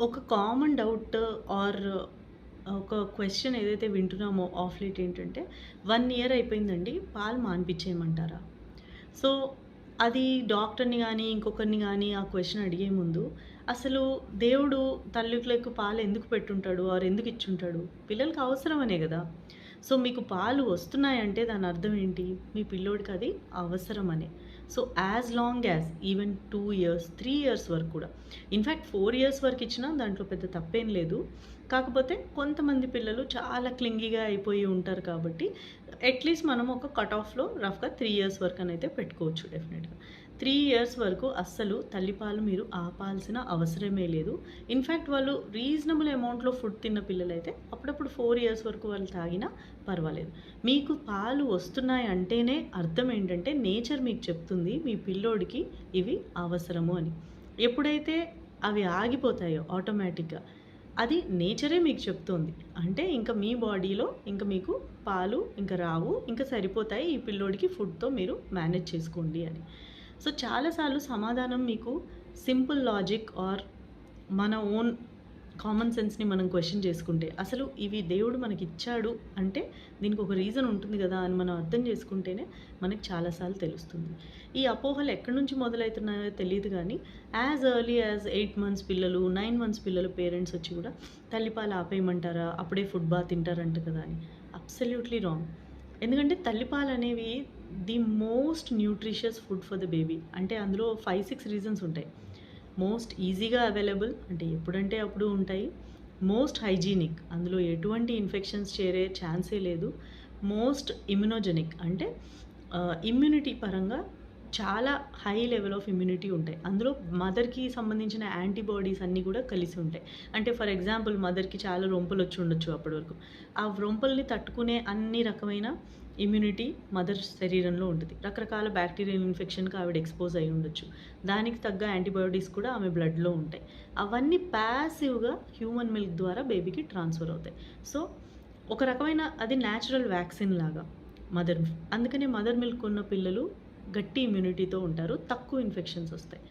ఒక common doubt are ఒక question ఏదైతే వింటున్నామో ఆఫ్ లేట్ ఏంటంటే 1 ఇయర్ అయిపోయిందండి. పాలు మానిపించేయమంటారా? సో, అది డాక్టర్‌ని గాని, ఇంకొకరిని గాని ఆ క్వెషన్ అడిగే ముందు అసలు దేవుడు తల్లులకు పాలు ఎందుకు పెట్టుంటాడు? ఆర్ ఎందుకు ఇచ్చుంటాడు? పిల్లలకి అవసరమనే గదా! సో, మీకు పాలు వస్తున్నాయంటే దాని అర్థం ఏంటి? మీ పిల్లోడికి అది అవసరమనే. So, as long as even 2 years, 3 years వరకు కూడా. ఇన్‌ఫాక్ట్ 4 ఇయర్స్ వరకు ఇచ్చినా దాంట్లో పెద్ద తప్పేం లేదు. కాకపోతే కొంతమంది పిల్లలు చాలా క్లింగీగా అయిపోయి ఉంటారు కాబట్టి అట్‌లీస్ట్ మనం ఒక కట్ ఆఫ్‌లో రఫ్‌గా 3 ఇయర్స్ వరకనైతే పెట్టుకోవచ్చు డెఫినెట్‌గా. 3 ఇయర్స్ వరకు అస్సలు తల్లిపాలు మీరు ఆపాల్సిన అవసరమే లేదు. ఇన్‌ఫాక్ట్ వాళ్ళు రీజనబుల్ అమౌంట్‌లో ఫుడ్ తిన్న పిల్లలైతే అప్పుడప్పుడు 4 ఇయర్స్ వరకు వాళ్ళు తాగినా పర్వాలేదు. మీకు పాలు వస్తున్నాయి అంటేనే అర్థం ఏంటంటే నేచర్ మీకు చెప్తుంది మీ పిల్లోడికి ఇవి అవసరము అని. ఎప్పుడైతే అవి ఆగిపోతాయో ఆటోమేటిక్‌గా అది నేచరే మీకు చెప్తోంది. అంటే ఇంక మీ బాడీలో ఇంక మీకు పాలు ఇంక రావు. ఇంక సరిపోతాయి. ఈ పిల్లోడికి ఫుడ్‌తో మీరు మేనేజ్ చేసుకోండి అని. సో, చాలా సార్లు సమాధానం మీకు సింపుల్ లాజిక్ ఆర్ మన ఓన్ కామన్ సెన్స్‌ని మనం క్వెషన్ చేసుకుంటే, అసలు ఇవి దేవుడు మనకిచ్చాడు అంటే దీనికి ఒక రీజన్ ఉంటుంది గదా! అని మనం అర్థం చేసుకుంటేనే మనకి చాలా సార్లు తెలుస్తుంది. ఈ అపోహలు ఎక్కడి నుంచి మొదలైతున్నాయో తెలీదు గానీ, యాస్ ఎర్లీ యాస్ 8 మంత్స్ పిల్లలు, 9 మంత్స్ పిల్లలు పేరెంట్స్ వచ్చి గూడా తల్లిపాలు ఆపేయమంటారా? అప్పుడే ఫుడ్ తింటారంట కదా! అని. Absolutely wrong. ఎందుకంటే తల్లిపాలనేవి the most nutritious food for the baby. అంటే అందులో 5, 6 రీజన్స్ ఉంటాయి. మోస్ట్ ఈజీగా అవైలబుల్ అంటే ఎప్పుడంటే అప్పుడు ఉంటాయి. మోస్ట్ హైజీనిక్ అందులో ఎటువంటి ఇన్ఫెక్షన్స్ చేరే ఛాన్సే లేదు. మోస్ట్ ఇమ్యునోజెనిక్ అంటే ఇమ్యూనిటీ పరంగా చాలా హై లెవెల్ ఆఫ్ ఇమ్యూనిటీ ఉంటాయి. అందులో మదర్‌కి సంబంధించిన యాంటీబాడీస్ అన్నీ కూడా కలిసి ఉంటాయి. అంటే ఫర్ ఎగ్జాంపుల్ మదర్‌కి చాలా రొంపులొచ్చి ఉండొచ్చు అప్పటి వరకు. ఆ రొంపుల్ని తట్టుకునే అన్ని రకమైన ఇమ్యూనిటీ మదర్ శరీరంలో ఉంటది. రకరకాల బ్యాక్టీరియల్ ఇన్ఫెక్షన్‌కి ఆవిడ ఎక్స్‌పోజ్ అయ్యి ఉండొచ్చు. దానికి తగ్గ యాంటీబయోటిక్స్ కూడా ఆమె బ్లడ్‌లో ఉంటాయి. అవన్నీ పాసివ్‌గా హ్యూమన్ మిల్క్ ద్వారా బేబీకి ట్రాన్స్‌ఫర్ అవుతాయి. సో, ఒక రకమైన అది న్యాచురల్ వ్యాక్సిన్ లాగా మదర్ మిల్క్. అందుకనే మదర్ మిల్క్ ఉన్న పిల్లలు గట్టి ఇమ్యూనిటీతో ఉంటారు. తక్కువ ఇన్ఫెక్షన్స్ ఒస్తాయి.